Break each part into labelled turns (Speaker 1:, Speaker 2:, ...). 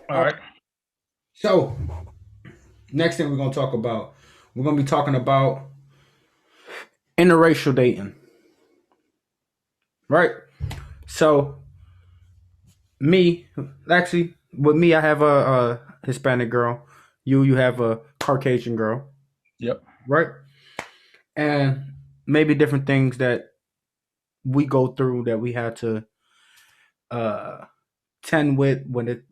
Speaker 1: All right.
Speaker 2: So, next thing we're gonna be talking about interracial dating, right? So, me, actually, with me, I have a Hispanic girl. You have a Caucasian girl,
Speaker 1: Yep.
Speaker 2: right? And maybe different things that we go through that we had to uh tend with when it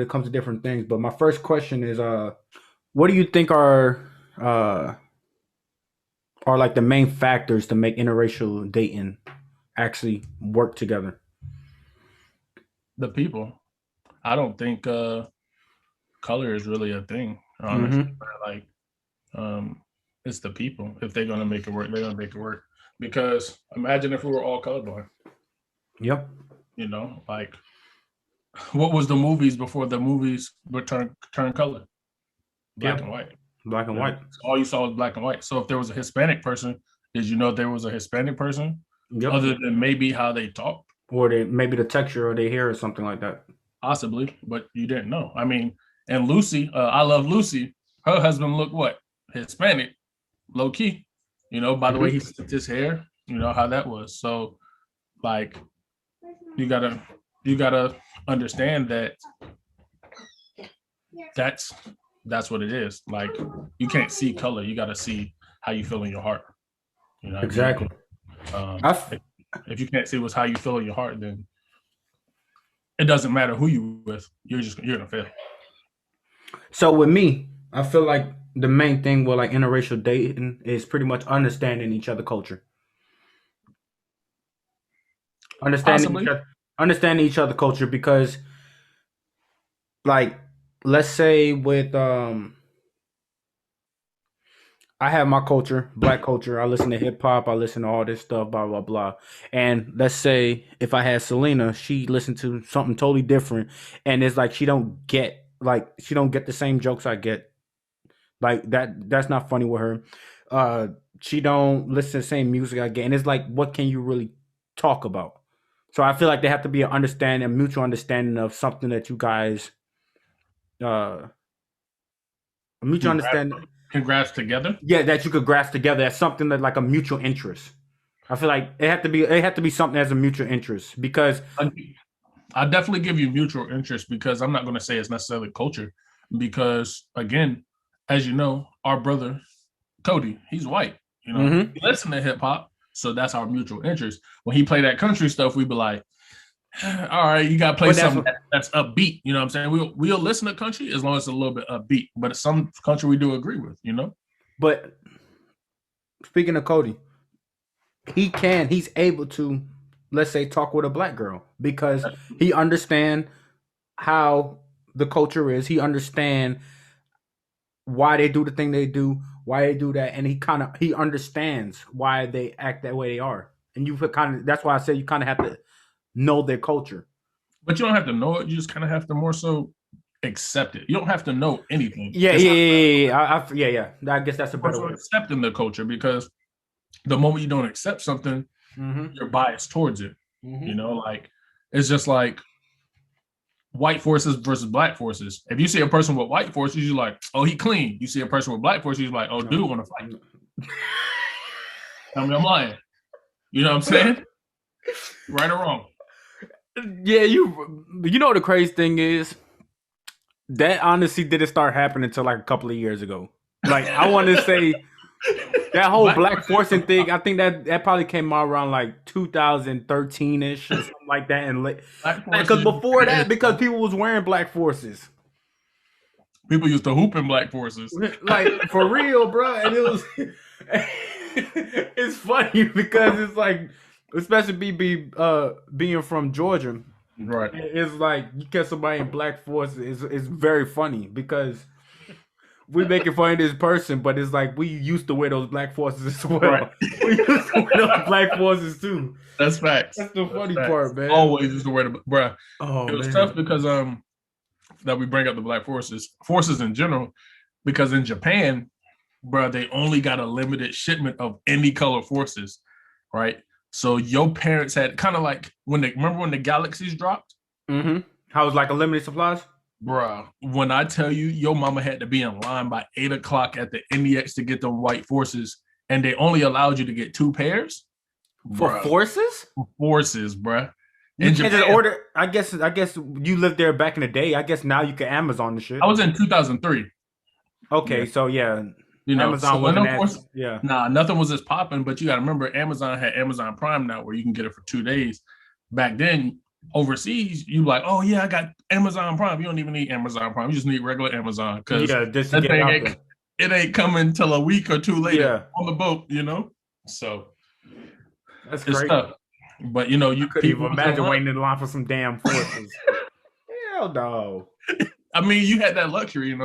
Speaker 2: comes to different things. But my first question is, what do you think uh are like the main factors to make interracial dating actually work together?
Speaker 1: The people. I don't think color is really a thing, honestly.
Speaker 2: Mm-hmm.
Speaker 1: Like, um, it's the people. If they're gonna make it work, they're gonna make it work. Because imagine if we were all colorblind.
Speaker 2: Yep.
Speaker 1: Like what was the movies before the movies were turn color, black
Speaker 2: Yep.
Speaker 1: and white.
Speaker 2: Black and white.
Speaker 1: All you saw was black and white. So if there was a Hispanic person, did you know there was a Hispanic person,
Speaker 2: Yep.
Speaker 1: other than maybe how they talked?
Speaker 2: Or they maybe the texture or their hair or something like that.
Speaker 1: Possibly, but you didn't know. I mean, and Lucy, I love Lucy. Her husband looked what? Hispanic, low key. By the way he
Speaker 2: Mm-hmm.
Speaker 1: slicked his hair, how that was. So like you gotta you gotta understand that that's that's what it is. Like you can't see color. You gotta see how you feel in your heart. You know what I mean?
Speaker 2: Exactly.
Speaker 1: Um,
Speaker 2: I f-
Speaker 1: if you can't see what's how you feel in your heart, then it doesn't matter who you with. You're gonna fail.
Speaker 2: so with me, I feel like the main thing with like interracial dating is pretty much understanding each other culture, understanding each
Speaker 1: Possibly.
Speaker 2: other, understanding each other culture because like let's say with I have my culture, black culture. I listen to hip hop. I listen to all this stuff, blah blah blah. And let's say if I had Selena, she listened to something totally different, and it's like she don't get the same jokes I get. Like that. That's not funny with her. Uh, she don't listen to the same music I get, and it's like, what can you really talk about? So I feel like there have to be an understanding, a mutual understanding of something that you guys, uh, a mutual
Speaker 1: Congrats,
Speaker 2: understanding.
Speaker 1: congrats together.
Speaker 2: Yeah, that you could grasp together as something that like a mutual interest. I feel like it had to be something as a mutual interest because
Speaker 1: I definitely give you mutual interest because I'm not going to say it's necessarily culture because again, as you know, our brother Cody, he's white.
Speaker 2: hmm
Speaker 1: He listen to hip hop, so that's our mutual interest. When he play that country stuff, we be like, all right, you got to play
Speaker 2: but that's
Speaker 1: something that's upbeat. You know what I'm saying? We'll listen to country as long as it's a little bit upbeat, but some country we do agree with.
Speaker 2: but speaking of Cody, he's able to, let's say, talk with a black girl because he understand how the culture is. He understand why they do the thing they do, why they do that, and he understands why they act that way they are. And you kind of that's why I say you kind of have to know their culture.
Speaker 1: But you don't have to know it. You just kind of have to more so accept it. You don't have to know anything.
Speaker 2: Yeah,
Speaker 1: It's
Speaker 2: yeah, yeah, yeah, yeah. Yeah, yeah. I guess that's a
Speaker 1: more
Speaker 2: better
Speaker 1: so
Speaker 2: way.
Speaker 1: accepting the culture because the moment you don't accept something,
Speaker 2: Mm-hmm.
Speaker 1: you're biased towards it.
Speaker 2: Mm-hmm.
Speaker 1: Like it's just like white forces versus black forces. If you see a person with white forces, you're like, oh, he clean. You see a person with black forces, you're like, oh, dude,
Speaker 2: No.
Speaker 1: want to fight. Tell me I'm lying. You know what I'm saying? Right or wrong?
Speaker 2: Yeah, you know what the crazy thing is? That honestly didn't start happening until like a couple of years ago. Like I want to say that whole
Speaker 1: Black
Speaker 2: black
Speaker 1: forces
Speaker 2: forcing thing. I think that probably came out around like 2013 ish or something like that. And
Speaker 1: black
Speaker 2: because
Speaker 1: forces
Speaker 2: before that, because people was wearing black forces,
Speaker 1: people used to hoop in black forces.
Speaker 2: like for real, bro. And it was it's funny because it's like, especially being from Georgia.
Speaker 1: Right.
Speaker 2: It's like you catch somebody in black force is very funny because we making fun of this person, but it's like we used to wear those black forces as
Speaker 1: Right.
Speaker 2: well. We used to wear those black forces too.
Speaker 1: That's facts.
Speaker 2: That's the
Speaker 1: That's
Speaker 2: funny
Speaker 1: facts.
Speaker 2: part, man.
Speaker 1: Always used to wear the bruh.
Speaker 2: Oh
Speaker 1: It was tough
Speaker 2: man.
Speaker 1: because that we bring up the black forces in general, because in Japan, bro, they only got a limited shipment of any color forces, right? So your parents had kind of like when they remember when the galaxies dropped.
Speaker 2: Mm-hmm. How was like a limited supplies?
Speaker 1: Bruh, when I tell you, your mama had to be in line by 8 o'clock at the NEX to get them white forces, and they only allowed you to get two pairs,
Speaker 2: For
Speaker 1: bruh.
Speaker 2: forces?
Speaker 1: Forces, bruh.
Speaker 2: You
Speaker 1: In
Speaker 2: can't just
Speaker 1: Japan,
Speaker 2: order. I guess you lived there back in the day. I guess now you can Amazon the
Speaker 1: I
Speaker 2: shit.
Speaker 1: was in 2003.
Speaker 2: Okay,
Speaker 1: Yeah,
Speaker 2: so yeah,
Speaker 1: so
Speaker 2: Amazon
Speaker 1: when
Speaker 2: wasn't
Speaker 1: them
Speaker 2: as
Speaker 1: forces,
Speaker 2: yeah.
Speaker 1: nah, nothing was as popping. But you got to remember, Amazon had Amazon Prime now, where you can get it for 2 days. Back then, overseas, you like, oh yeah, I got Amazon Prime. You don't even need Amazon Prime. You just need regular Amazon because
Speaker 2: Yeah, just to
Speaker 1: that
Speaker 2: get
Speaker 1: thing
Speaker 2: out
Speaker 1: ain't
Speaker 2: there.
Speaker 1: it ain't coming till a week or two later
Speaker 2: Yeah,
Speaker 1: on the boat. So
Speaker 2: that's
Speaker 1: it's
Speaker 2: crazy.
Speaker 1: tough. But
Speaker 2: I
Speaker 1: you
Speaker 2: couldn't
Speaker 1: people
Speaker 2: even
Speaker 1: was in
Speaker 2: imagine
Speaker 1: line.
Speaker 2: waiting in line for some damn forces. Hell no.
Speaker 1: I mean, you had that luxury,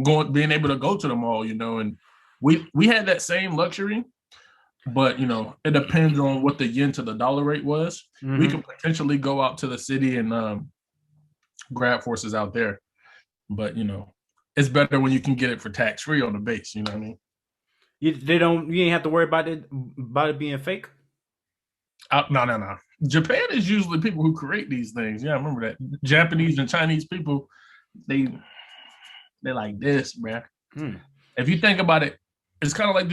Speaker 1: going being able to go to the mall, and we had that same luxury, but it depends on what the yen to the dollar rate was. We
Speaker 2: Mm-hmm.
Speaker 1: could potentially go out to the city and grab forces out there, but it's better when you can get it for tax free on the base. You know what I mean?
Speaker 2: They don't. You ain't have to worry about it being fake.
Speaker 1: No, no, no. Japan is usually people who create these things. Yeah, I remember that. Japanese and Chinese people, they they like this, man.
Speaker 2: Hmm.
Speaker 1: If you think about it, it's kind of like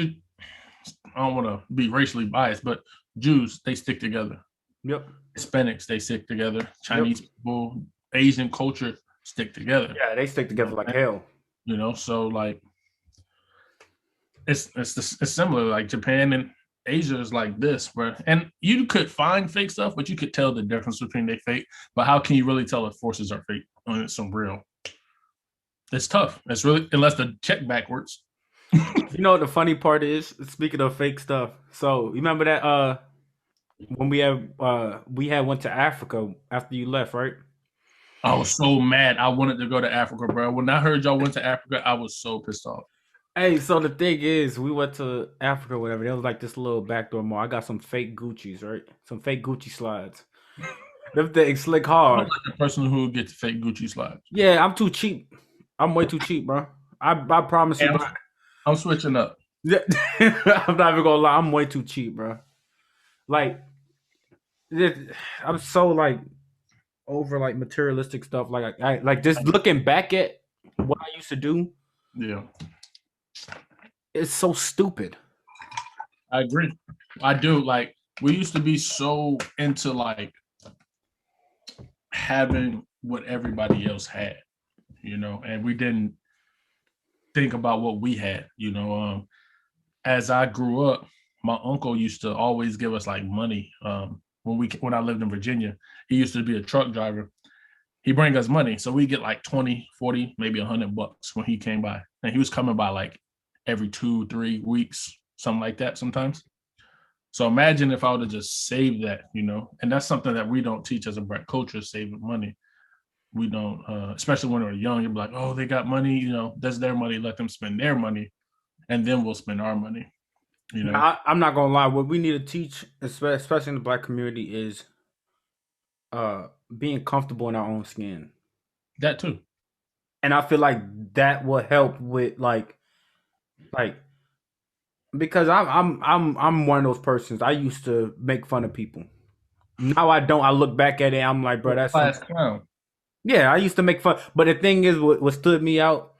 Speaker 1: I don't want to be racially biased, but Jews, they stick together.
Speaker 2: Yep.
Speaker 1: Hispanics, they stick together.
Speaker 2: Yep.
Speaker 1: Chinese people, Asian culture stick together.
Speaker 2: Yeah, they stick together like hell.
Speaker 1: So like it's similar. Like Japan and Asia is like this, bro. And you could find fake stuff, but you could tell the difference between they fake. But how can you really tell if forces are fake on some real? It's tough. It's really unless the check backwards.
Speaker 2: You know what the funny part is? Speaking of fake stuff, so you remember that when we had went to Africa after you left, right?
Speaker 1: I was so mad. I wanted to go to Africa, bro. When I heard y'all went to Africa, I was so pissed off.
Speaker 2: Hey, so the thing is, we went to Africa, or whatever. There was like this little backdoor mall. I got some fake Gucci's, right? Some fake Gucci slides. Them things slick
Speaker 1: I'm
Speaker 2: hard.
Speaker 1: like the person who gets fake Gucci slides.
Speaker 2: Yeah, I'm too cheap. I'm way too cheap, bro. I promise you,
Speaker 1: And
Speaker 2: bro.
Speaker 1: I'm switching up.
Speaker 2: Yeah, I'm not even gonna lie. I'm way too cheap, bro. Like, I'm so like over like materialistic stuff. Like I like just looking back at what I used to do.
Speaker 1: Yeah,
Speaker 2: It's so stupid.
Speaker 1: I agree. I do. Like we used to be so into like having what everybody else had, and we didn't think about what we had. As I grew up, my uncle used to always give us like money. When I lived in Virginia, he used to be a truck driver. He bring us money, so we get like 20, 40, maybe $100 when he came by, and he was coming by like every 2, 3 weeks, something like that sometimes. So imagine if I would have just saved that. And that's something that we don't teach as a black culture, saving money. We don't, especially when we're young, you'll be like, oh, they got money, that's their money, let them spend their money, and then we'll spend our money, you know,
Speaker 2: I'm not gonna lie. What we need to teach, especially in the black community, is being comfortable in our own skin.
Speaker 1: that too.
Speaker 2: And I feel like that will help with like because I'm one of those persons. I used to make fun of people. Now I don't. I look back at it. I'm like, bro, that's some.
Speaker 1: Class clown.
Speaker 2: Yeah, I used to make fun. But the thing is, what stood me out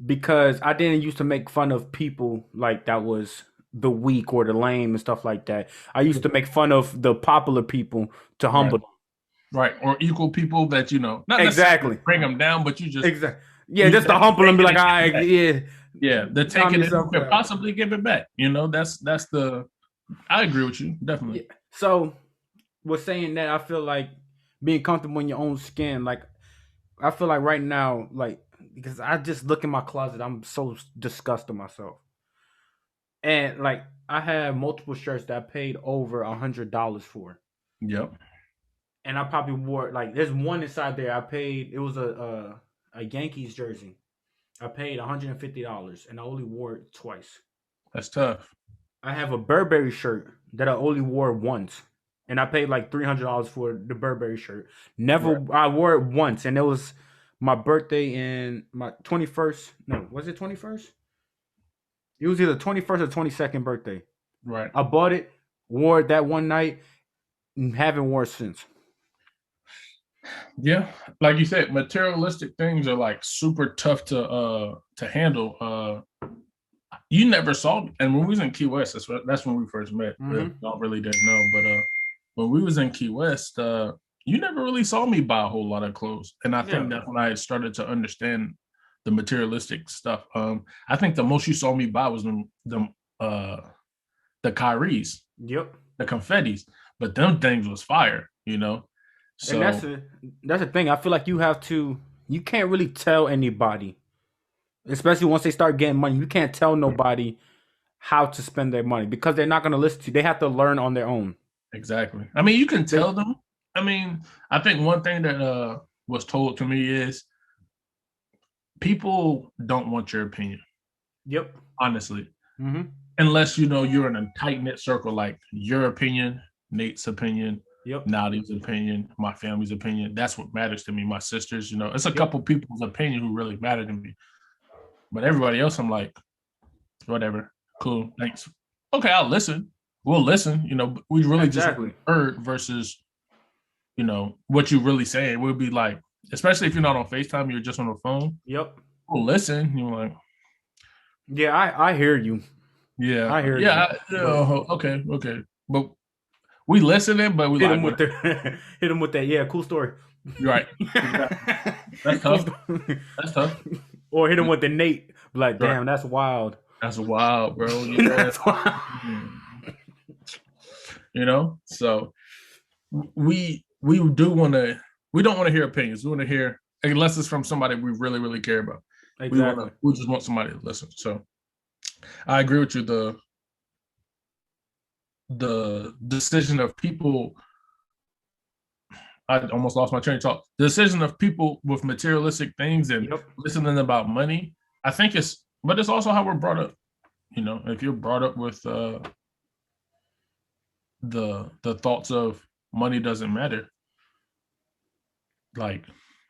Speaker 2: because I didn't used to make fun of people like that was the weak or the lame and stuff like that. I used to make fun of the popular people to
Speaker 1: Right.
Speaker 2: humble them.
Speaker 1: Right. Or equal people that, not necessarily
Speaker 2: Exactly.
Speaker 1: bring them down, but
Speaker 2: Exactly. Yeah,
Speaker 1: you
Speaker 2: just to
Speaker 1: that
Speaker 2: humble them,
Speaker 1: take
Speaker 2: be
Speaker 1: it
Speaker 2: like,
Speaker 1: and
Speaker 2: all
Speaker 1: give it
Speaker 2: right,
Speaker 1: back.
Speaker 2: yeah,
Speaker 1: Yeah. The take
Speaker 2: calm
Speaker 1: it and you
Speaker 2: yourself
Speaker 1: could
Speaker 2: down.
Speaker 1: possibly give it back. That's I agree with you. Definitely.
Speaker 2: Yeah. So, with saying that, I feel like being comfortable in your own skin, like I feel like right now, like because I just look in my closet, I'm so disgusted myself, and like I have multiple shirts that I paid over $100 for,
Speaker 1: Yep.
Speaker 2: and I probably wore like there's one inside there I paid. It was a Yankees jersey. I paid $150, and I only wore it twice.
Speaker 1: That's tough.
Speaker 2: I have a Burberry shirt that I only wore once, and I paid like $300 for the Burberry shirt.
Speaker 1: Right.
Speaker 2: Never, I wore it once, and it was my birthday in my 21st. No, was it 21st? It was either 21st or 22nd birthday.
Speaker 1: Right.
Speaker 2: I bought it, wore it that one night, and haven't worn it since.
Speaker 1: Yeah, like you said, materialistic things are like super tough to handle. You never saw, and when we was in Key West, that's when we first met.
Speaker 2: Mm-hmm.
Speaker 1: Y'all really didn't know, but when we was in Key West, you never really saw me buy a whole lot of clothes, and I think
Speaker 2: Yeah.
Speaker 1: that's when I started to understand the materialistic stuff. I think the most you saw me buy was uh the Kyries,
Speaker 2: Yep.
Speaker 1: the confettis, but them things was fire, you know.
Speaker 2: And that's
Speaker 1: So
Speaker 2: a that's the thing. I feel like you can't really tell anybody, especially once they start getting money. You can't tell nobody how to spend their money because they're not going to listen to you. They have to learn on their own.
Speaker 1: exactly. I mean, you can
Speaker 2: They,
Speaker 1: tell them. I mean, I think one thing that was told to me is people don't want your opinion,
Speaker 2: yep.
Speaker 1: honestly,
Speaker 2: Mm-hmm.
Speaker 1: unless you know you're in a tight knit circle, like your opinion, Nate's opinion,
Speaker 2: Yep.
Speaker 1: Nadi's opinion, my family's opinion. That's what matters to me. My sisters, you know, it's a
Speaker 2: Yep.
Speaker 1: couple people's opinion who really matter to me. But everybody else, I'm like, whatever, cool, thanks. Okay, I'll listen. We'll listen. You know, we really just want
Speaker 2: Exactly.
Speaker 1: to heard versus what you really saying. We'll be like, especially if you're not on FaceTime, you're just on the phone.
Speaker 2: Yep.
Speaker 1: We'll listen. You're like,
Speaker 2: Yeah, I hear you.
Speaker 1: yeah,
Speaker 2: I hear you.
Speaker 1: yeah,
Speaker 2: But
Speaker 1: okay, okay. But we listening, but we
Speaker 2: hit
Speaker 1: like,
Speaker 2: him with
Speaker 1: whatever.
Speaker 2: the hit him with that. Yeah, cool story.
Speaker 1: You're right. Exactly. That's
Speaker 2: Cool
Speaker 1: tough.
Speaker 2: story.
Speaker 1: That's tough.
Speaker 2: Or hit him with the Nate. Like,
Speaker 1: Right.
Speaker 2: damn, that's wild.
Speaker 1: That's wild, bro. Yeah.
Speaker 2: That's wild.
Speaker 1: So we do want to. We don't want to hear opinions. We want to hear unless it's from somebody we really really care about.
Speaker 2: Exactly.
Speaker 1: We just want somebody to listen. So I agree with you. The decision of people. I almost lost my train of thought. The decision of people with materialistic things and
Speaker 2: Yep.
Speaker 1: listening about money. I think but it's also how we're brought up. If you're brought up with the thoughts of money doesn't matter, like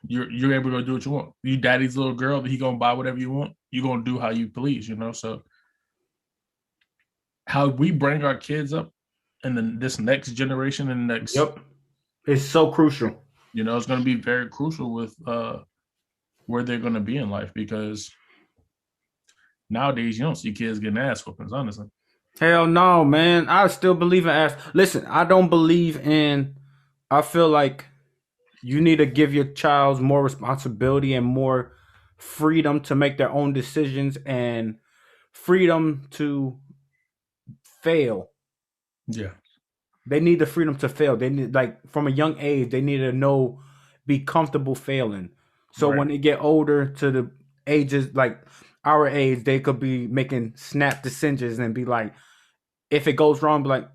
Speaker 1: you're able to do what you want. You daddy's little girl, he gonna buy whatever you want. You're gonna do how you please. So how we bring our kids up and then this next generation and next,
Speaker 2: Yep. It's so crucial.
Speaker 1: it's gonna be very crucial with where they're gonna be in life because nowadays you don't see kids getting ass whoopings, honestly.
Speaker 2: Hell no, man. I still believe in ass. Listen, I don't believe in. I feel like you need to give your child more responsibility and more freedom to make their own decisions and freedom to fail.
Speaker 1: Yeah,
Speaker 2: They need the freedom to fail. They need, like, from a young age, they need to know, be comfortable failing. So
Speaker 1: right.
Speaker 2: when they get older to the ages like our age, they could be making snap decisions and be like, if it goes wrong, be like,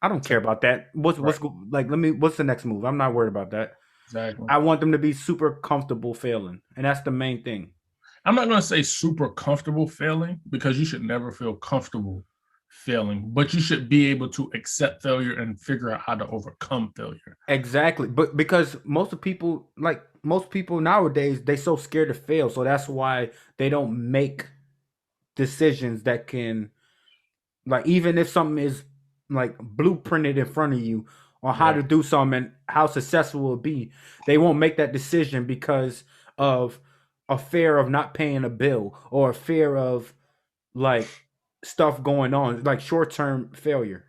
Speaker 2: I don't care about that.
Speaker 1: Right.
Speaker 2: Like, let me, what's the next move? I'm not worried about that.
Speaker 1: Exactly.
Speaker 2: I want them to be super comfortable failing, and that's the main thing.
Speaker 1: I'm not going to say super comfortable failing because you should never feel comfortable failing, but you should be able to accept failure and figure out how to overcome failure.
Speaker 2: Exactly, but because most people nowadays, they so scared to fail, so that's why they don't make decisions that can, like, even if something is like blueprinted in front of you on how
Speaker 1: Right.
Speaker 2: to do something and how successful it will be, they won't make that decision because of a fear of not paying a bill or a fear of, like, stuff going on, like short-term failure.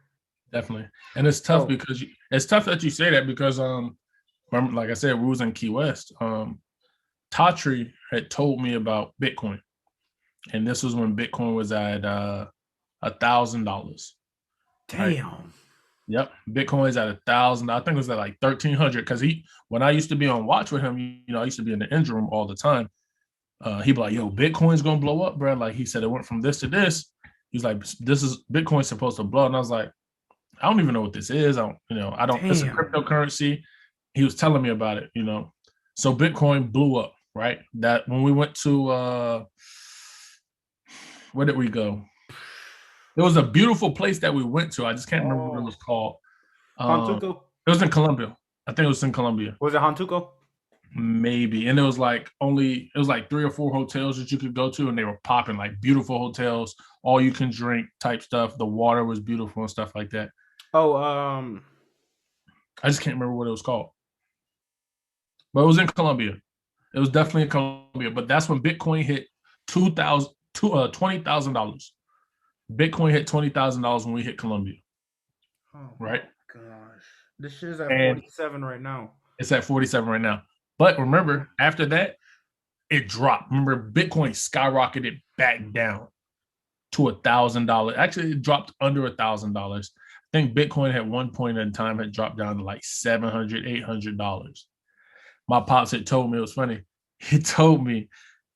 Speaker 1: Definitely. And it's tough
Speaker 2: So
Speaker 1: because it's tough that you say that because remember, like I said, we was in Key West. Tatri had told me about Bitcoin. And this was when Bitcoin was at $1,000. Right.
Speaker 2: damn.
Speaker 1: Yep. Bitcoin's at 1,000. I think it was at like 1,300. Cause when I used to be on watch with him, I used to be in the engine room all the time. He'd be like, yo, Bitcoin's gonna blow up, bro. Like he said, it went from this to this. He's like, this is Bitcoin's supposed to blow. And I was like, I don't even know what this is. I don't, it's a
Speaker 2: Damn.
Speaker 1: cryptocurrency. He. Was telling me about it. So Bitcoin blew up, right? That when we went to where did we go? It was a beautiful place that we went to. I just can't remember what it
Speaker 2: Oh,
Speaker 1: was called. Um,
Speaker 2: Hantuko?
Speaker 1: it was in Colombia. I think it was in Colombia.
Speaker 2: Was it Hantuko?
Speaker 1: Maybe. And it was like 3 or 4 hotels that you could go to, and they were popping like beautiful hotels, all you can drink type stuff. The water was beautiful and stuff like that.
Speaker 2: Oh,
Speaker 1: I just can't remember what it was called. but it was in Colombia. It was definitely in Colombia. But that's when Bitcoin hit 2,000, $20,000. Bitcoin hit $20,000 when we hit Colombia,
Speaker 2: Oh
Speaker 1: right?
Speaker 2: my gosh. This shit's at
Speaker 1: And
Speaker 2: 47 right now.
Speaker 1: it's at 47 right now. But remember, after that, it dropped. Remember, Bitcoin skyrocketed back down to $1,000. Actually, it dropped under $1,000. I think Bitcoin at one point in time had dropped down to like $700, $800. My pops had told me, it was funny. He told me,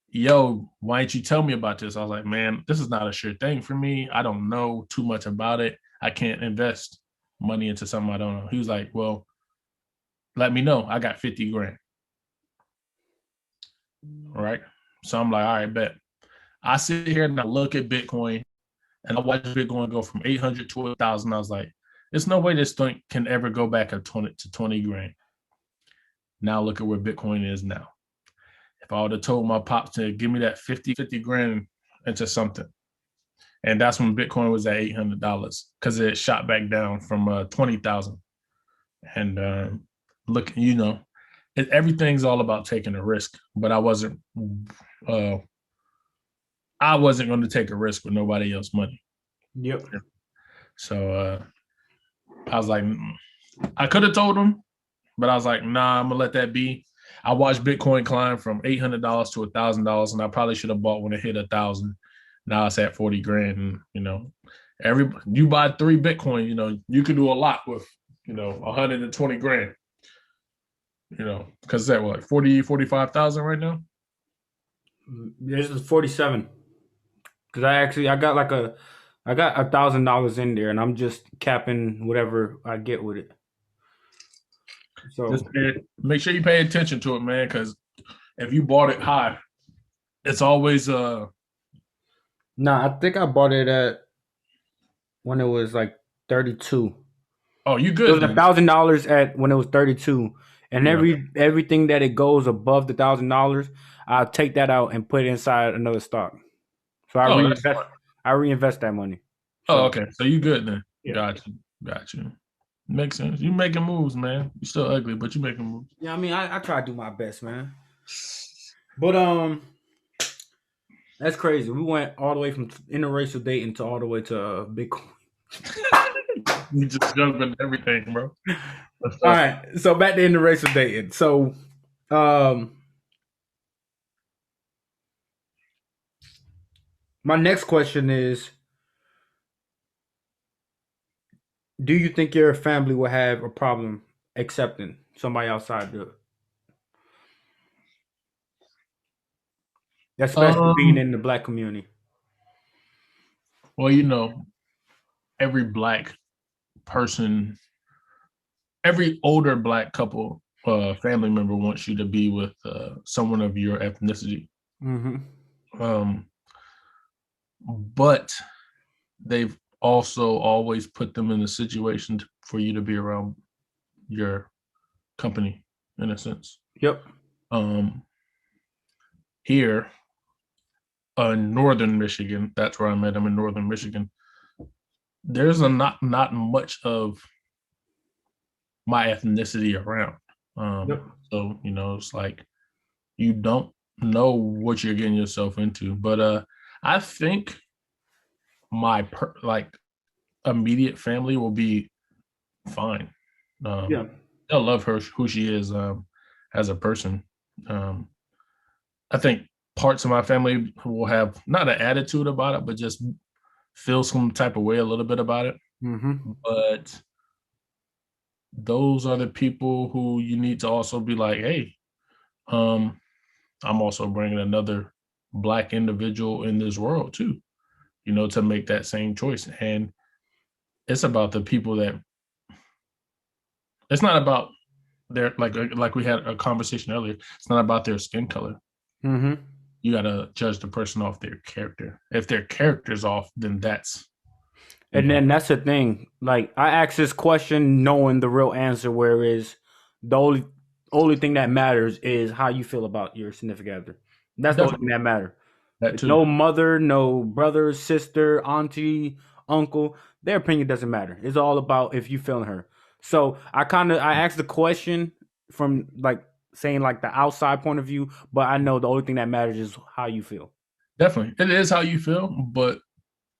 Speaker 1: yo, why didn't you tell me about this? I was like, man, this is not a sure thing for me. I don't know too much about it. I can't invest money into something I don't know. He was like, well, let me know. I got 50 grand. All right. So I'm like, all right, bet. I sit here and I look at Bitcoin and I watch Bitcoin go from 800 to 1,000. I was like, there's no way this thing can ever go back up 20 grand. Now look at where Bitcoin is now. If I would have told my pops to give me that 50 grand into something, and that's when Bitcoin was at $800 because it shot back down from 20,000. And look, everything's all about taking a risk. But uh, I wasn't going to take a risk with nobody else's money.
Speaker 2: Yep.
Speaker 1: So I was like, I could have told him, but I was like, nah, I'm gonna let that be. I watched Bitcoin climb from $800 to $1,000, and I probably should have bought when it hit 1,000. Now it's at 40 grand, and you buy 3 Bitcoin, you can do a lot with 120 grand. Because it's at what 45,000 right now.
Speaker 2: This is 47. Because I got $1,000 in there, and I'm just capping whatever I get with it. So
Speaker 1: Just make sure you pay attention to it, man, because if you bought it high, it's always
Speaker 2: nah, I think I bought it at when it was like 32.
Speaker 1: oh, you
Speaker 2: It
Speaker 1: good
Speaker 2: was
Speaker 1: then.
Speaker 2: $1,000 at when it was 32, and
Speaker 1: Yeah.
Speaker 2: everything that it goes above the $1,000, I'll take that out and put it inside another stock. So
Speaker 1: Oh, that's smart.
Speaker 2: I reinvest that money.
Speaker 1: Oh,
Speaker 2: So
Speaker 1: okay. So you good then.
Speaker 2: yeah,
Speaker 1: Got you. Makes sense. You making moves, man. You still ugly, but you making moves.
Speaker 2: yeah. I mean, I try to do my best, man. But that's crazy. We went all the way from interracial dating to all the way to Bitcoin.
Speaker 1: You just jumping everything, bro. That's
Speaker 2: All
Speaker 1: tough.
Speaker 2: right, so back to interracial dating. So, um, my next question is: do you think your family will have a problem accepting somebody outside especially being
Speaker 1: Um,
Speaker 2: in the black community?
Speaker 1: well, every black person, every older black couple, family member wants you to be with someone of your ethnicity.
Speaker 2: Mm-hmm.
Speaker 1: Um, but they've also always put them in a situation for you to be around your company, in a sense.
Speaker 2: Yep.
Speaker 1: Um, here in northern Michigan, that's where I met him in northern Michigan. There's not much of my ethnicity around.
Speaker 2: Yep.
Speaker 1: So it's like you don't know what you're getting yourself into. But I think my like immediate family will be fine.
Speaker 2: Yeah.
Speaker 1: They'll love her who she is as a person. Um, I think parts of my family will have not an attitude about it, but just feel some type of way a little bit about it.
Speaker 2: Mm-hmm.
Speaker 1: But those are the people who you need to also be like, hey, um, I'm also bringing another black individual in this world too, to make that same choice. And it's about the people that it's not about their like we had a conversation earlier. It's not about their skin color.
Speaker 2: Mm-hmm.
Speaker 1: You gotta judge the person off their character. If their character's off, then that's
Speaker 2: And
Speaker 1: know.
Speaker 2: then that's the thing. Like I asked this question knowing the real answer, whereas the only thing that matters is how you feel about your significant other. That's the only thing
Speaker 1: Definitely
Speaker 2: that matters.
Speaker 1: that too.
Speaker 2: No mother, no brother, sister, auntie, uncle. Their opinion doesn't matter. It's all about if you feeling her. So I asked the question from like saying like the outside point of view, but I know the only thing that matters is how you feel.
Speaker 1: Definitely, it is how you feel. But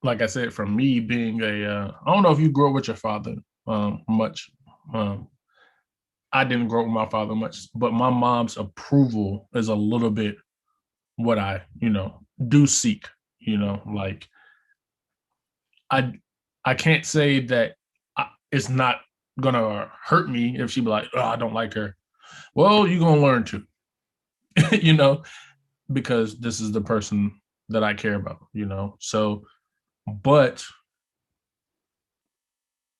Speaker 1: like I said, from me being I don't know if you grew up with your father much. Um, I didn't grow up with my father much, but my mom's approval is a little bit what I, do seek. Like I, I can't say that it's not gonna hurt me if she be like, oh, I don't like her. Well, you're gonna learn to, you know, because this is the person that I care about. So, but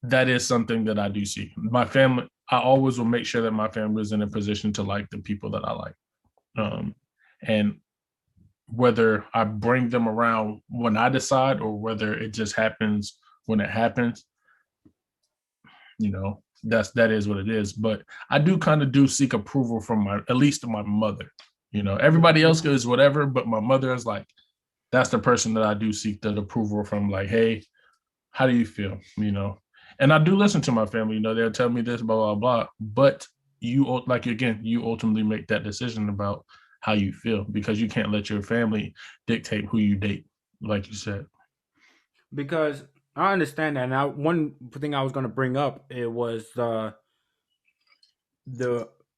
Speaker 1: that is something that I do see. My family, I always will make sure that my family is in a position to like the people that I like. And whether I bring them around when I decide or whether it just happens when it happens, that is what it is. But I do kind of do seek approval from at least my mother. Everybody else is whatever, but my mother is like, that's the person that I do seek the approval from. Like, hey, how do you feel? And I do listen to my family. They'll tell me this, blah blah blah. But you ultimately make that decision about how you feel because you can't let your family dictate who you date, like you said.
Speaker 2: Because I understand that. Now, one thing I was going to bring up it was the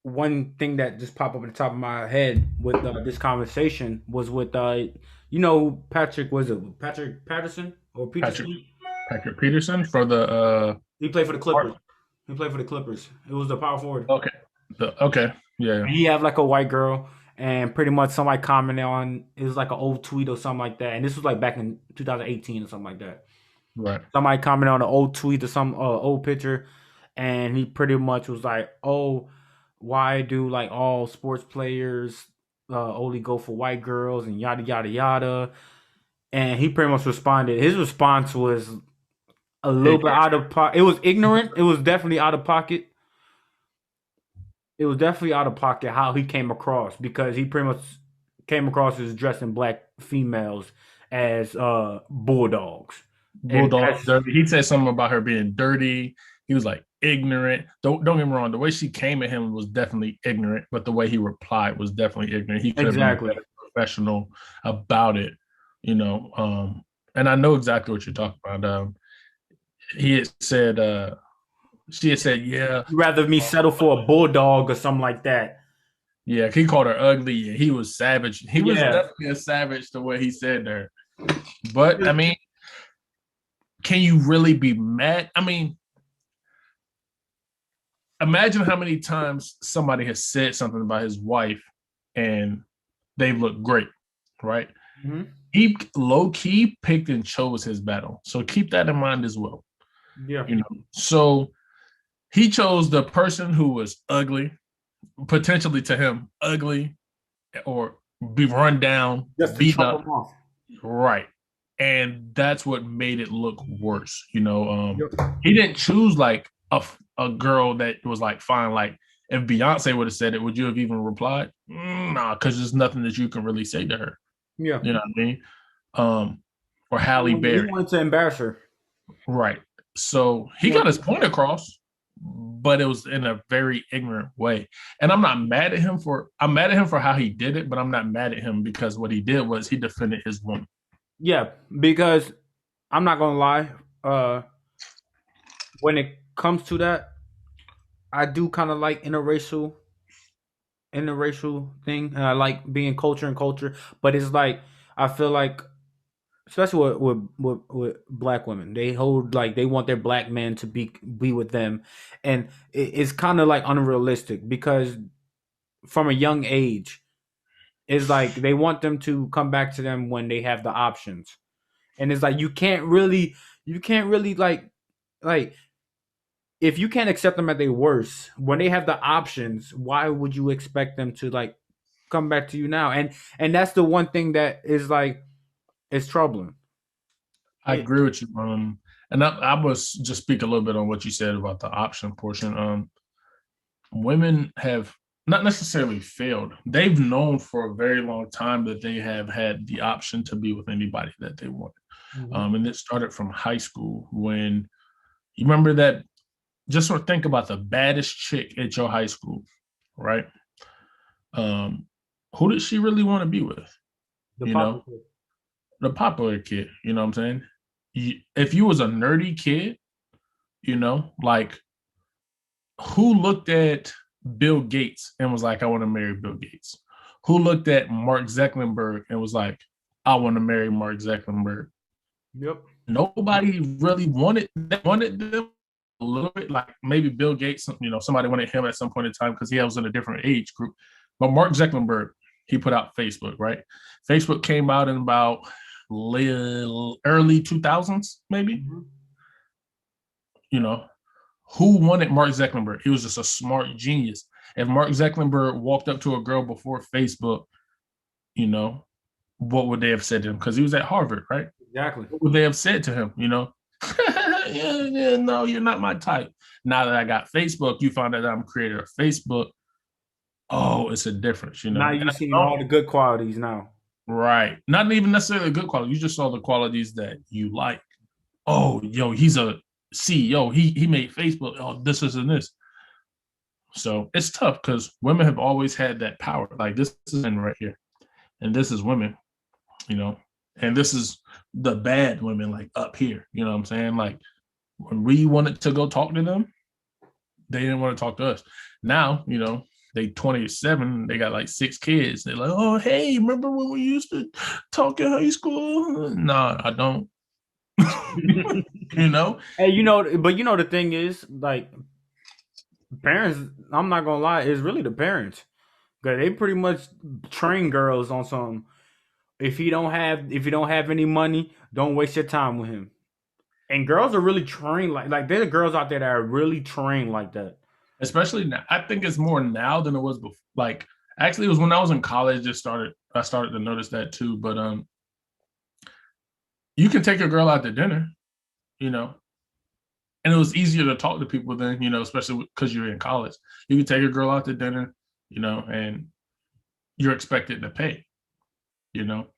Speaker 2: one thing that just popped up at the top of my head with this conversation was with Patrick was it Patrick Patterson or
Speaker 1: Patrick
Speaker 2: Peterson?
Speaker 1: Patrick Peterson for the
Speaker 2: He played for the Clippers. He played for the Clippers. It was the power forward.
Speaker 1: okay. Okay. Yeah.
Speaker 2: And he had like a white girl, and pretty much somebody commented on it was like an old tweet or something like that. And this was like back in 2018 or something like that.
Speaker 1: Right.
Speaker 2: Somebody commented on an old tweet or some old picture, and he pretty much was like, "Oh, why do like all sports players only go for white girls and yada yada yada?" And he pretty much responded. His response was a little bit out of pocket. It was ignorant. It was definitely out of pocket. It was definitely out of pocket how he came across because he pretty much came across as dressing black females as bulldogs. And
Speaker 1: Bulldog
Speaker 2: that's
Speaker 1: dirty. He said something about her being dirty. He was like ignorant. Don't get me wrong. The way she came at him was definitely ignorant, but the way he replied was definitely ignorant. He could have been a
Speaker 2: exactly.
Speaker 1: better professional about it, you know. And I know exactly what you're talking about. He had said, she had said, yeah,
Speaker 2: You rather me settle for a bulldog or something like that.
Speaker 1: yeah. He called her ugly. And he was savage. He was
Speaker 2: Yeah.
Speaker 1: definitely a savage the way he said there. But I mean, can you really be mad? I mean, imagine how many times somebody has said something about his wife and they look great, right?
Speaker 2: Mhm.
Speaker 1: He low key picked and chose his battle. So keep that in mind as well.
Speaker 2: Yeah.
Speaker 1: So he chose the person who was ugly, potentially to him, ugly or be run down,
Speaker 2: Just to
Speaker 1: beat
Speaker 2: chop
Speaker 1: up.
Speaker 2: them off.
Speaker 1: Right. And that's what made it look worse.
Speaker 2: Yep.
Speaker 1: He didn't choose like a girl that was like fine. Like if Beyonce would have said it, would you have even replied? Nah, because there's nothing that you can really say to her.
Speaker 2: Yeah.
Speaker 1: You know what I mean? Um, or Halle
Speaker 2: He
Speaker 1: Berry.
Speaker 2: wanted to embarrass her.
Speaker 1: Right. So
Speaker 2: He
Speaker 1: he got
Speaker 2: wanted
Speaker 1: his point across, but it was in a very ignorant way. And I'm mad at him for how he did it, but I'm not mad at him because what he did was he defended his woman.
Speaker 2: Yeah, because I'm not gonna lie. Uh, when it comes to that, I do kind of like interracial thing, and I like being culture and culture. But it's like I feel like, especially with black women, they hold like they want their black men to be with them, and it's kind of like unrealistic because from a young age, it's like they want them to come back to them when they have the options, and it's like you can't really like if you can't accept them at their worst when they have the options, why would you expect them to like come back to you now? And that's the one thing that is like it's troubling.
Speaker 1: I
Speaker 2: It,
Speaker 1: agree with you. And I was just speak a little bit on what you said about the option portion. Women have not necessarily failed. They've known for a very long time that they have had the option to be with anybody that they want.
Speaker 2: Mhm.
Speaker 1: And it started from high school when you remember that. Just sort of think about the baddest chick at your high school, right? Um, who did she really want to be with?
Speaker 2: The
Speaker 1: You know,
Speaker 2: popular.
Speaker 1: the popular kid. You know what I'm saying? If you was a nerdy kid, like who looked at Bill Gates and was like, I want to marry Bill Gates? Who looked at Mark Zuckerberg and was like, I want to marry Mark Zuckerberg?
Speaker 2: Yep.
Speaker 1: Nobody really wanted them a little bit. Like maybe Bill Gates, somebody wanted him at some point in time because he was in a different age group. But Mark Zuckerberg, he put out Facebook, right? Facebook came out in about early 2000s, maybe.
Speaker 2: Mm-hmm.
Speaker 1: You know, who wanted Mark Zuckerberg? He was just a smart genius. If Mark Zuckerberg walked up to a girl before Facebook, you know, what would they have said to him? Because he was at Harvard, right?
Speaker 2: Exactly.
Speaker 1: What would they have said to him? Yeah, no, you're not my type. Now that I got Facebook, you found out that I'm creator of Facebook. Oh, it's a difference,
Speaker 2: Now
Speaker 1: And
Speaker 2: you
Speaker 1: I
Speaker 2: seen all
Speaker 1: don't-
Speaker 2: the good qualities now.
Speaker 1: right. Not even necessarily good quality. You just saw the qualities that you like. Oh, yo, he's a CEO. He made Facebook. Oh, this is and this. So it's tough because women have always had that power. Like this is men right here, and this is women, you know, and this is the bad women like up here. You know what I'm saying? Like when we wanted to go talk to them, they didn't want to talk to us. Now, they 27, they got like 6 kids. They're like, oh, hey, remember when we used to talk in high school? No, I don't. you know?
Speaker 2: Hey, but the thing is, like, parents, I'm not gonna lie, it's really the parents. Cause they pretty much train girls on something. If you don't have any money, don't waste your time with him. And girls are really trained like there's girls out there that are really trained like that.
Speaker 1: Especially now. I think it's more now than it was before. Like, actually, it was when I was in college, I started to notice that too. But you can take a girl out to dinner, you know, and it was easier to talk to people then, especially because you're in college. You can take a girl out to dinner, and you're expected to pay, you know.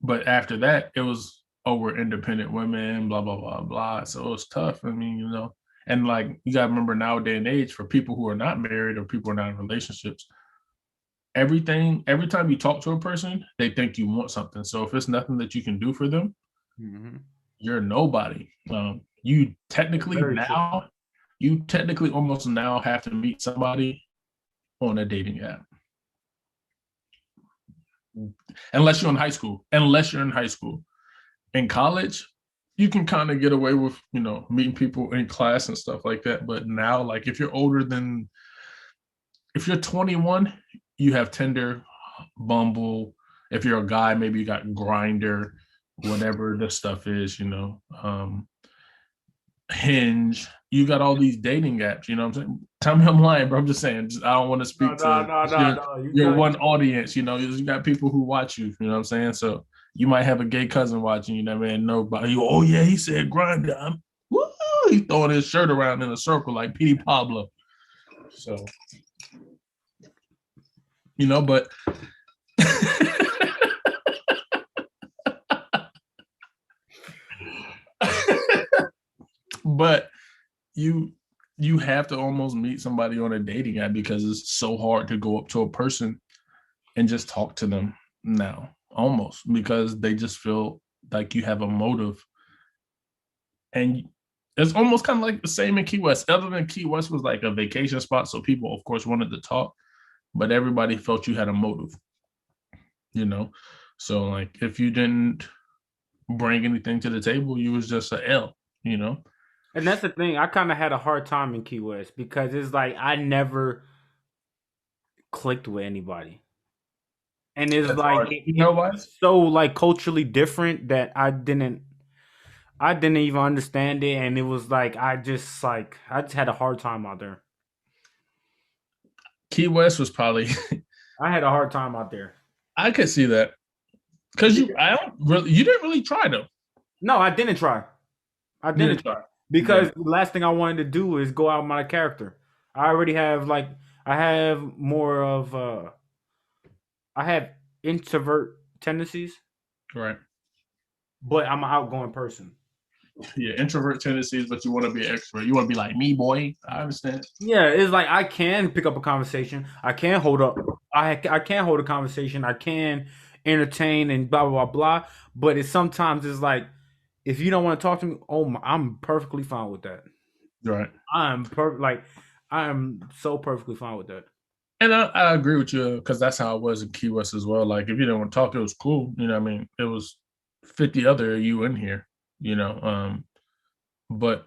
Speaker 1: But after that, it was we're independent women, blah blah blah blah. So it was tough. I mean, and like you gotta remember nowadays and age for people who are not married or people who are not in relationships, every time you talk to a person, they think you want something. So if it's nothing that you can do for them,
Speaker 2: Mm-hmm.
Speaker 1: you're nobody. You
Speaker 2: That's
Speaker 1: technically
Speaker 2: very true.
Speaker 1: now, you technically almost now have to meet somebody on a dating app, unless you're in high school. Unless you're in high school, in college, you can kind of get away with meeting people in class and stuff like that. But now, like if you're 21, you have Tinder, Bumble. If you're a guy, maybe you got Grinder, whatever the stuff is, Hinge. You got all these dating apps. You know what I'm saying? Tell me I'm lying, bro. I'm just saying. I don't want to
Speaker 2: No,
Speaker 1: speak
Speaker 2: no,
Speaker 1: to
Speaker 2: no, no,
Speaker 1: your,
Speaker 2: no. You
Speaker 1: your
Speaker 2: good?
Speaker 1: one audience. You got people who watch you. You know what I'm saying? So you might have a gay cousin watching you. That man know about you. Oh yeah, he said Grinder. Woo, he's throwing his shirt around in a circle like Petey Pablo. So but but you you have to almost meet somebody on a dating app because it's so hard to go up to a person and just talk to them now, almost because they just feel like you have a motive. And it's almost kind of like the same in Key West, other than Key West was like a vacation spot. So people, of course, wanted to talk, but everybody felt you had a motive, you know? So, like, if you didn't bring anything to the table, you was just a L, you know?
Speaker 2: And that's the thing. I kind of had a hard time in Key West because it's like I never clicked with anybody, and it's
Speaker 1: That's
Speaker 2: like
Speaker 1: hard.
Speaker 2: it,
Speaker 1: You know
Speaker 2: it's
Speaker 1: what?
Speaker 2: so like culturally different that I didn't even understand it, and it was like I just had a hard time out there.
Speaker 1: Key West was probably,
Speaker 2: I had a hard time out there.
Speaker 1: I could see that because
Speaker 2: Because,
Speaker 1: you didn't really try though.
Speaker 2: no, I didn't try. I
Speaker 1: You
Speaker 2: didn't
Speaker 1: didn't try.
Speaker 2: try
Speaker 1: Yeah.
Speaker 2: because the last thing I wanted to do is go out my character. I already have like I have more of I have introvert tendencies,
Speaker 1: Right.
Speaker 2: but I'm an outgoing person.
Speaker 1: Yeah. Introvert tendencies, but you want to be an extrovert. You want to be like me, boy. I understand.
Speaker 2: Yeah, it's like I can pick up a conversation. I can hold up I can hold a conversation. I can entertain and blah blah blah blah. But it's sometimes it's like if you don't want to talk to me, oh my, I'm perfectly fine with that.
Speaker 1: Right.
Speaker 2: I'm so perfectly fine with that.
Speaker 1: And I agree with you because that's how it was in Key West as well. Like if you didn't want to talk, it was cool. You know what I mean? It was 50 other of you in here, you know. But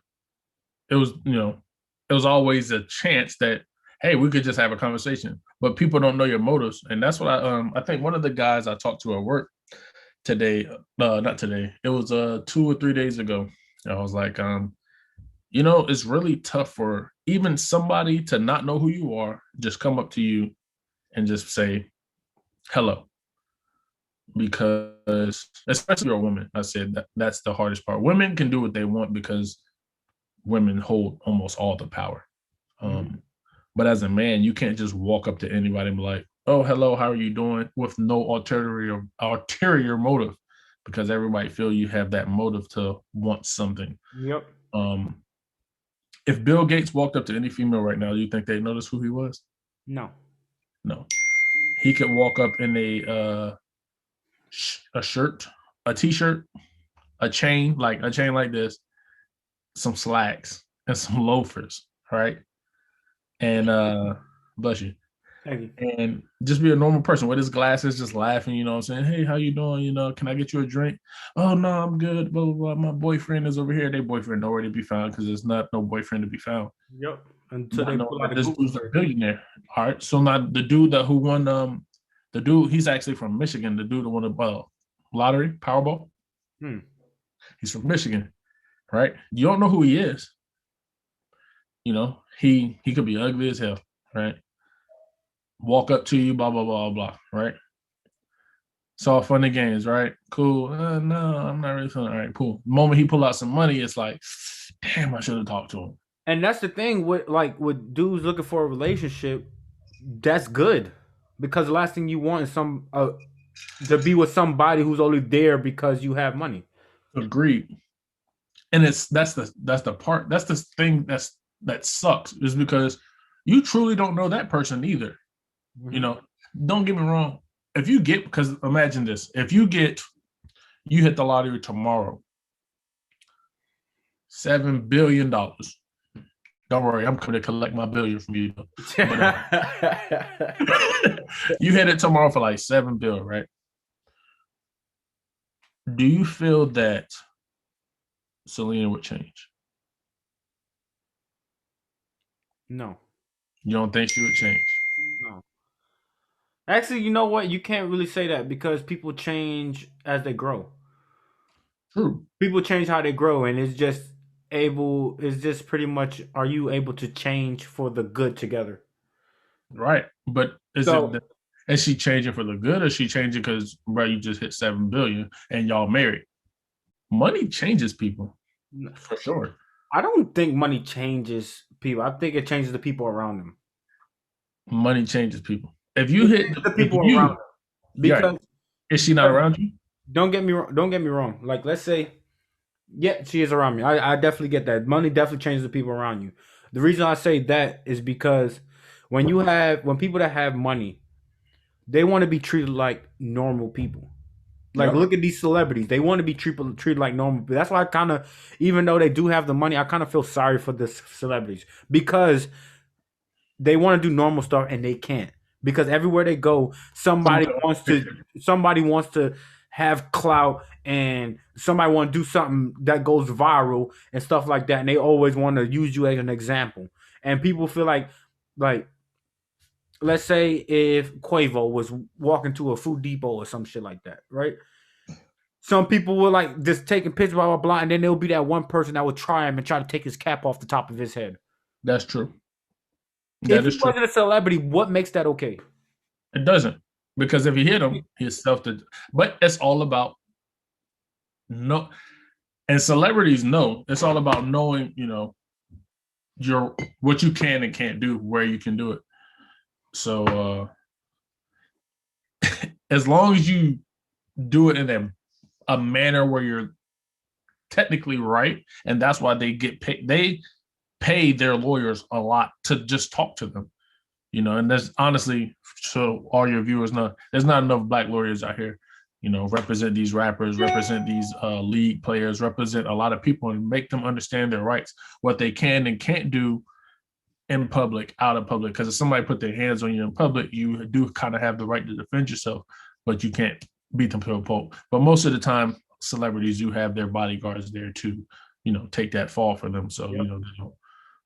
Speaker 1: it was, it was always a chance that, hey, we could just have a conversation. But people don't know your motives. And that's what I think one of the guys I talked to at work today, not today, it was 2 or 3 days ago. I was like, it's really tough for even somebody to not know who you are, just come up to you and just say hello. Because especially you're a woman, I said that's the hardest part. Women can do what they want because women hold almost all the power.
Speaker 2: Mhm.
Speaker 1: Um, but as a man, you can't just walk up to anybody and be like, "Oh, hello, how are you doing?" with no ulterior motive, because everybody feel you have that motive to want something.
Speaker 2: Yep.
Speaker 1: Um, if Bill Gates walked up to any female right now, do you think they'd notice who he was?
Speaker 2: No.
Speaker 1: No. He could walk up in a shirt, a t-shirt, a chain like this, some slacks, and some loafers, right? And bless you.
Speaker 2: Thank you.
Speaker 1: And just be a normal person with his glasses, just laughing, saying, "Hey, how you doing? Can I get you a drink?" "Oh no, I'm good, blah blah blah. My boyfriend is over here." Their boyfriend nowhere to be found because there's not no boyfriend to be found.
Speaker 2: Yep. Until
Speaker 1: Not
Speaker 2: they
Speaker 1: knowing
Speaker 2: pull out
Speaker 1: that
Speaker 2: a
Speaker 1: this
Speaker 2: Google
Speaker 1: dude's a
Speaker 2: search.
Speaker 1: billionaire. All right. So now the dude that who won the dude, he's actually from Michigan. The dude that won the lottery, Powerball,
Speaker 2: Hmm.
Speaker 1: he's from Michigan, right? You don't know who he is. He could be ugly as hell, right? Walk up to you, blah blah blah blah, right? It's all fun and games, right? Cool. No, I'm not really feeling all right. Cool. The moment he pull out some money, it's like, damn, I should have talked to him.
Speaker 2: And that's the thing with dudes looking for a relationship. That's good because the last thing you want is to be with somebody who's only there because you have money.
Speaker 1: Agreed. And that's the thing that sucks is because you truly don't know that person either. You
Speaker 2: Mhm.
Speaker 1: know, don't get me wrong. If you get because imagine this, if you hit the lottery tomorrow, $7 billion. Don't worry, I'm coming to collect my billion from you. But you hit it tomorrow for like 7 bill, right? Do you feel that Selena would change?
Speaker 2: No,
Speaker 1: You don't think she would change?
Speaker 2: no. Actually, you know what? You can't really say that because people change as they grow.
Speaker 1: True,
Speaker 2: People change how they grow, and it's just pretty much are you able to change for the good together?
Speaker 1: right? But
Speaker 2: So
Speaker 1: is she changing for the good, or is she changing because bro, you just hit 7 billion and y'all married? Money changes people for sure.
Speaker 2: I don't think money changes people. I think it changes the people around them.
Speaker 1: Money changes people.
Speaker 2: It changes the
Speaker 1: If
Speaker 2: people around
Speaker 1: you,
Speaker 2: them
Speaker 1: yeah,
Speaker 2: because
Speaker 1: is she not around you?
Speaker 2: don't get me wrong. Don't get me wrong. Like let's say, yeah, she is around me. I definitely get that. Money definitely changes the people around you. The reason I say that is because when people that have money, they want to be treated like normal people. Like
Speaker 1: Yep.
Speaker 2: look at these celebrities. They want to be treated like normal. But that's why I kind of, even though they do have the money, I kind of feel sorry for the celebrities because they want to do normal stuff and they can't because everywhere they go,
Speaker 1: Somebody wants a picture.
Speaker 2: somebody wants to have clout and somebody want to do something that goes viral and stuff like that, and they always want to use you as an example. And people feel like let's say if Quavo was walking to a Food Depot or some shit like that, right? Some people will like just taking pictures, blah blah blah, and then there'll be that one person that would try him and try to take his cap off the top of his head.
Speaker 1: That's true.
Speaker 2: If
Speaker 1: That
Speaker 2: he
Speaker 1: is true.
Speaker 2: wasn't a celebrity, what makes that okay?
Speaker 1: It doesn't because if you hit him, he's self. But it's all about no, and celebrities know it's all about knowing. Your what you can and can't do, where you can do it. So as long as you do it in a manner where you're technically right, and that's why they get paid. They pay their lawyers a lot to just talk to them. And there's honestly, so all your viewers know, there's not enough black lawyers out here, represent these rappers, represent these league players, represent a lot of people and make them understand their rights, what they can and can't do in public, out of public. Because if somebody put their hands on you in public, you do kind of have the right to defend yourself, but you can't beat them to a pulp. But most of the time, celebrities do have their bodyguards there to, take that fall for them. So,
Speaker 2: Yep.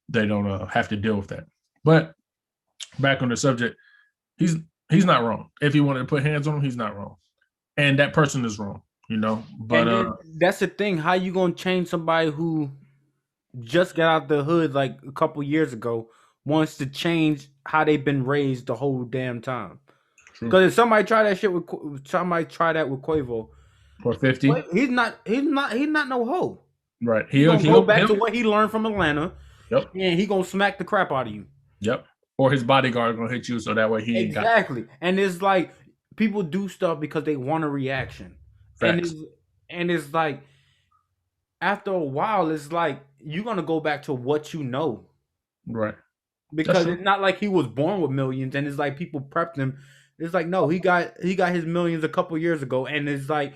Speaker 1: they don't have to deal with that. But back on the subject, he's not wrong. If he wanted to put hands on him, he's not wrong, and that person is wrong. But
Speaker 2: And that's the thing. How you gonna change somebody who just got out the hood like a couple years ago wants to change how they've been raised the whole damn time? Because if somebody try that shit with somebody try that with Quavo,
Speaker 1: for 50,
Speaker 2: he's not no hoe.
Speaker 1: right?
Speaker 2: He's gonna go back to what he learned from Atlanta.
Speaker 1: Yep.
Speaker 2: And he gonna smack the crap out of you.
Speaker 1: Yep. Or his bodyguard gonna hit you, so that way he ain't
Speaker 2: exactly. And it's like people do stuff because they want a reaction.
Speaker 1: Facts.
Speaker 2: And it's like after a while, it's like you're gonna go back to what you know.
Speaker 1: Right.
Speaker 2: Because it's not like he was born with millions, and it's like people prepped him. It's like no, he got his millions a couple years ago, and it's like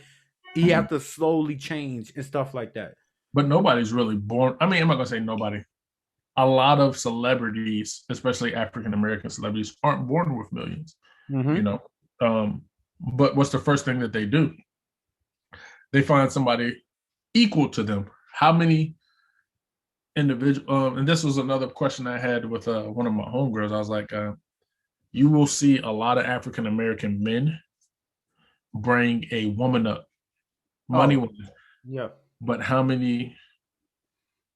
Speaker 2: he have to slowly change and stuff like that.
Speaker 1: But nobody's really born. I mean, I'm not gonna say nobody. A lot of celebrities, especially African American celebrities, aren't born with millions. But what's the first thing that they do? They find somebody equal to them. How many individual? And this was another question I had with one of my homegirls. I was like, you will see a lot of African American men bring a woman up, money woman.
Speaker 2: Yeah.
Speaker 1: But how many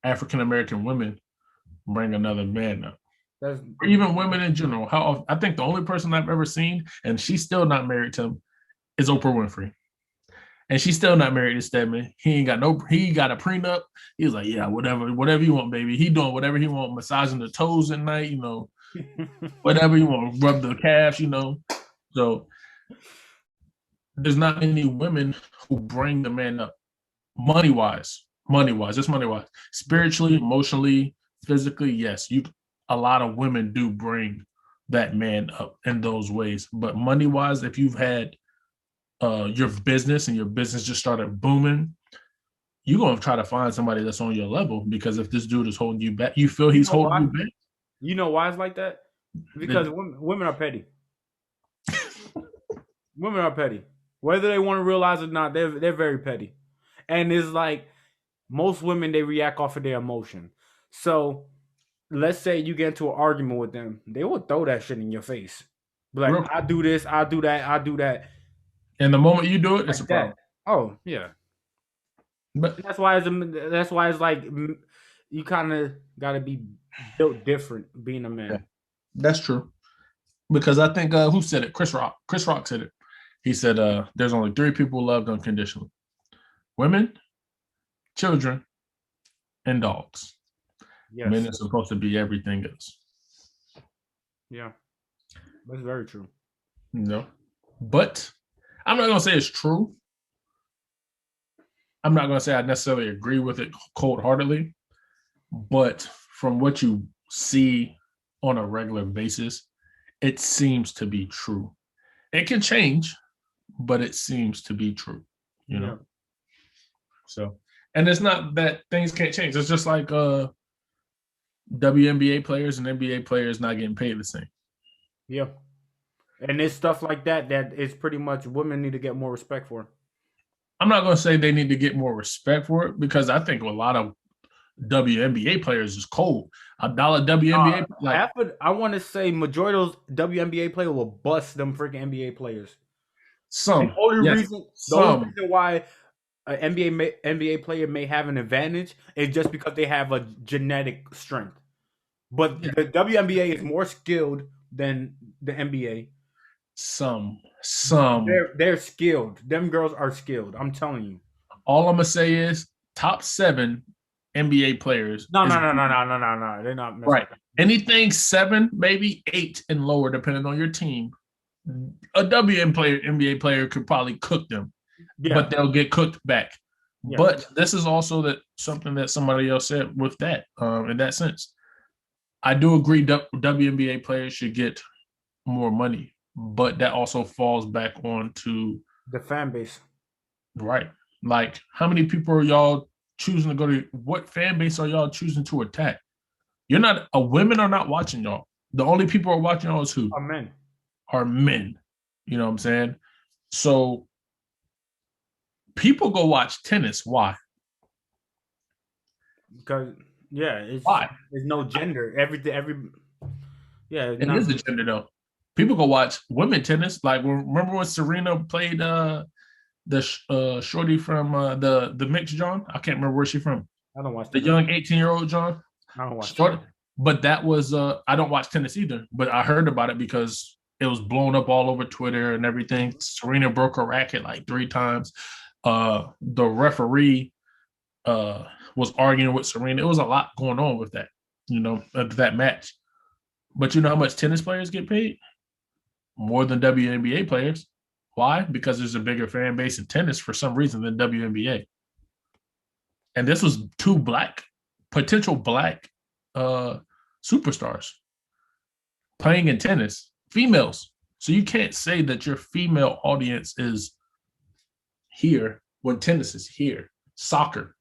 Speaker 1: African American women bring another man up? Or even women in general. I think the only person I've ever seen, and she's still not married to him, is Oprah Winfrey. And she's still not married to Stedman. He got a prenup. He was like, yeah, whatever you want, baby. He doing whatever he want, massaging the toes at night, whatever you want, rub the calves, So there's not many women who bring the man up money-wise, just money-wise. Spiritually, emotionally, physically, yes, a lot of women do bring that man up in those ways. But money-wise, if you've had your business and your business just started booming, you're going to try to find somebody that's on your level, because if this dude is holding you back, you feel he's holding you back.
Speaker 2: You know why it's like that? Because women are petty. Women are petty. Whether they want to realize it or not, they're very petty. And it's like most women, they react off of their emotion. So let's say you get into an argument with them, they will throw that shit in your face. Like, I do this, I do that, I do that.
Speaker 1: And the moment you do it, it's a problem.
Speaker 2: Oh yeah. But that's why it's like you kind of got to be built different being a man.
Speaker 1: Yeah, that's true. Because I think who said it? Chris Rock. Chris Rock said it. He said, "There's only 3 people loved unconditionally: women, children, and dogs. Yes. Men are supposed to be everything else."
Speaker 2: Yeah, that's very true.
Speaker 1: No, but I'm not gonna say it's true. I'm not gonna say I necessarily agree with it cold-heartedly, but from what you see on a regular basis, it seems to be true. It can change, but it seems to be true, Yeah. So, and it's not that things can't change. It's just like WNBA players and NBA players not getting paid the same.
Speaker 2: Yeah. And it's stuff like that is pretty much women need to get more respect for.
Speaker 1: I'm not going to say they need to get more respect for it, because I think a lot of WNBA players is cold. $1 WNBA.
Speaker 2: I want to say majority of those WNBA players will bust them freaking NBA players.
Speaker 1: The
Speaker 2: only reason why an NBA player may have an advantage is just because they have a genetic strength. But the WNBA is more skilled than the NBA.
Speaker 1: Some.
Speaker 2: They're skilled. Them girls are skilled. I'm telling you.
Speaker 1: All I'm gonna say is top 7 NBA players.
Speaker 2: No. They're not
Speaker 1: right. Anything 7, maybe 8 and lower, depending on your team. A NBA player could probably cook them, but they'll get cooked back. Yeah. But this is also something that somebody else said with that, in that sense. I do agree WNBA players should get more money, but that also falls back on to
Speaker 2: The fan base.
Speaker 1: right. Like, how many people are y'all choosing to go to? What fan base are y'all choosing to attack? You're not. Women are not watching y'all. The only people who are watching y'all is who?
Speaker 2: Amen.
Speaker 1: Are men. You know what I'm saying? So people go watch tennis. Why?
Speaker 2: Because yeah,
Speaker 1: Why?
Speaker 2: it's no gender. Every yeah, it's
Speaker 1: It
Speaker 2: not
Speaker 1: is a gender though. People go watch women tennis. Like, remember when Serena played the shorty from the mixed John? I can't remember where she's from.
Speaker 2: I don't watch
Speaker 1: The
Speaker 2: tennis.
Speaker 1: young 18-year-old John.
Speaker 2: I don't watch
Speaker 1: Short,
Speaker 2: tennis.
Speaker 1: but that was I don't watch tennis either, but I heard about it because it was blown up all over Twitter and everything. Serena broke her racket like 3 times. The referee was arguing with Serena. It was a lot going on with that, that match. But you know how much tennis players get paid? More than WNBA players. Why? Because there's a bigger fan base in tennis for some reason than WNBA. And this was two potential black superstars playing in tennis, females. So you can't say that your female audience is here when tennis is here. Soccer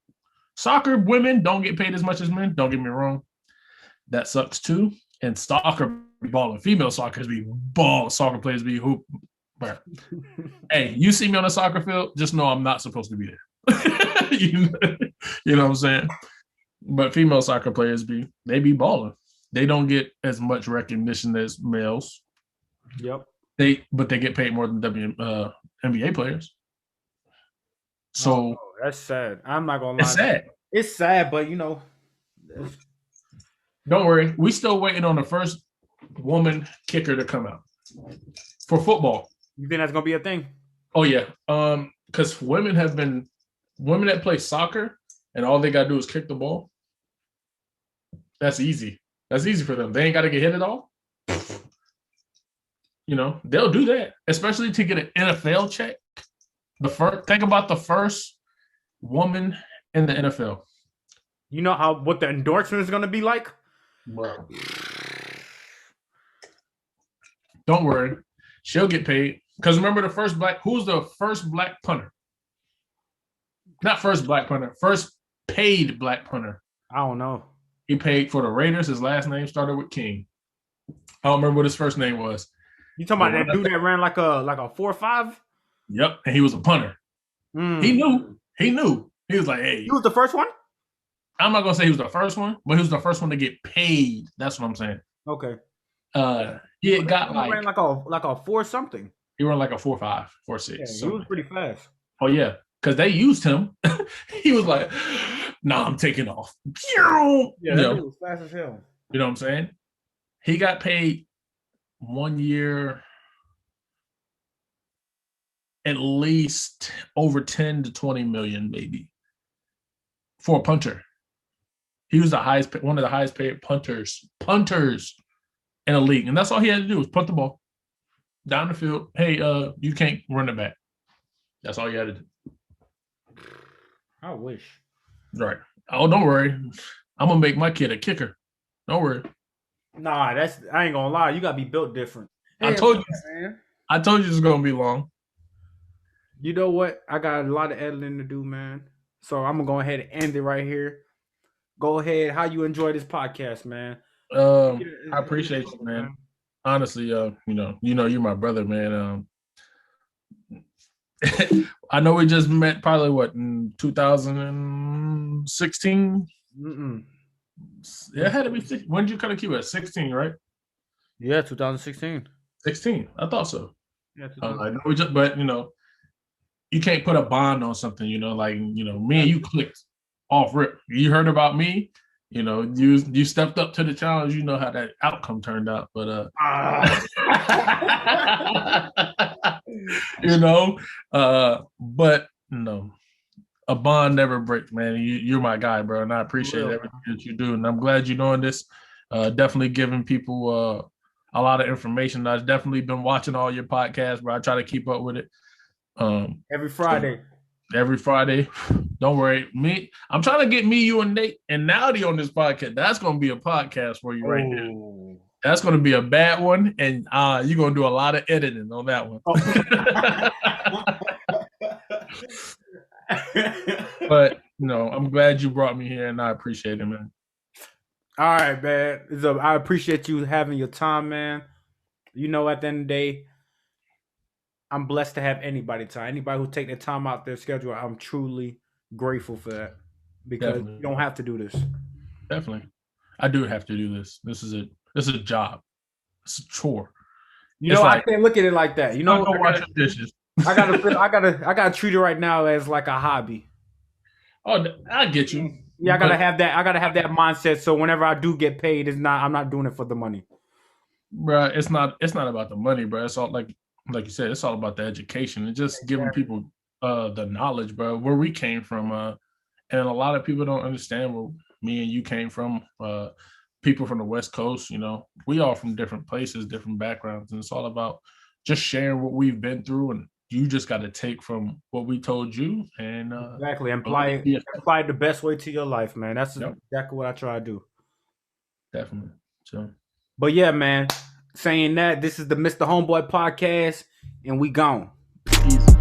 Speaker 1: women don't get paid as much as men. Don't get me wrong. That sucks too. And soccer balling. Female soccer be ball. Soccer players be hoop. Hey, you see me on a soccer field, just know I'm not supposed to be there. you know what I'm saying? But female soccer players they be balling. They don't get as much recognition as males.
Speaker 2: Yep.
Speaker 1: But they get paid more than NBA players. So
Speaker 2: that's sad. I'm not gonna lie.
Speaker 1: It's sad.
Speaker 2: It's sad, but
Speaker 1: don't worry. We still waiting on the first woman kicker to come out for football.
Speaker 2: You think that's gonna be a thing?
Speaker 1: Oh yeah. Because women that play soccer and all they gotta do is kick the ball. That's easy. That's easy for them. They ain't gotta get hit at all. They'll do that, especially to get an NFL check. Think about the first woman in the NFL.
Speaker 2: You know what the endorsement is going to be like?
Speaker 1: Bro. Don't worry. She'll get paid. Because remember who's the first black punter? Not first black punter, first paid black punter.
Speaker 2: I don't know.
Speaker 1: He paid for the Raiders. His last name started with King. I don't remember what his first name was.
Speaker 2: You talking about that dude that ran like a 4.5?
Speaker 1: Yep, and he was a punter. He knew. He was like, hey.
Speaker 2: He was the first one?
Speaker 1: I'm not gonna say he was the first one, but he was the first one to get paid. That's what I'm saying.
Speaker 2: Okay.
Speaker 1: He had got
Speaker 2: ran like a 4 something.
Speaker 1: He ran like a 4.5, 4.6.
Speaker 2: Yeah, he was pretty fast.
Speaker 1: Oh yeah, because they used him. He was like, "Nah, I'm taking off."
Speaker 2: Yeah, that was fast as hell.
Speaker 1: You know what I'm saying? He got paid 1 year at least over 10 to 20 million, maybe, for a punter. He was one of the highest paid punters in a league, and that's all he had to do was punt the ball down the field. Hey, you can't run it back. That's all you had to do.
Speaker 2: I wish.
Speaker 1: Right. Oh, don't worry. I'm gonna make my kid a kicker. Don't worry.
Speaker 2: Nah, I ain't gonna lie. You gotta be built different.
Speaker 1: Hey, I told you it's gonna be long.
Speaker 2: You know what? I got a lot of editing to do, man. So I'm gonna go ahead and end it right here. Go ahead. How you enjoy this podcast, man?
Speaker 1: I appreciate you, man. Honestly, you're my brother, man. I know we just met probably in 2016. It had to be. When did you cut a Cuba? 16, right?
Speaker 2: Yeah, 2016.
Speaker 1: 16. I thought so.
Speaker 2: Yeah,
Speaker 1: I know but you can't put a bond on something. Me and you clicked off rip. You heard about me. You stepped up to the challenge. You know how that outcome turned out, but but no, a bond never breaks, man. You're my guy, bro, and I appreciate everything that you do, and I'm glad you're doing this. Definitely giving people a lot of information. I've definitely been watching all your podcasts, bro. I try to keep up with it.
Speaker 2: Every Friday.
Speaker 1: every Friday. Don't worry, I'm trying to get me, you, and Nate and Nowdy on this podcast. That's gonna be a podcast for you right there.
Speaker 2: Oh.
Speaker 1: That's gonna be a bad one, and you're gonna do a lot of editing on that one. But I'm glad you brought me here, and I appreciate it, man.
Speaker 2: All right, man. So I appreciate you having your time, man. At the end of the day, I'm blessed to have anybody time. Anybody who take their time out their schedule, I'm truly grateful for that because
Speaker 1: Definitely.
Speaker 2: you don't have to do this.
Speaker 1: Definitely. I do have to do this. This is a job. It's a chore.
Speaker 2: I can't look at it like that.
Speaker 1: Go wash your dishes.
Speaker 2: I gotta treat it right now as like a hobby.
Speaker 1: Oh, I get you.
Speaker 2: Yeah, I gotta have that mindset. So whenever I do get paid, I'm not doing it for the money.
Speaker 1: Bro, it's not about the money, bro. It's all like you said, it's all about the education and just giving people the knowledge, bro, where we came from. And a lot of people don't understand where me and you came from. People from the West Coast, we all from different places, different backgrounds, and it's all about just sharing what we've been through, and you just got to take from what we told you and
Speaker 2: exactly apply it the best way to your life, man. That's exactly what I try to do.
Speaker 1: Definitely. So,
Speaker 2: but yeah, man. Saying that, this is the Mr. Homeboy podcast, and we gone.
Speaker 1: Peace.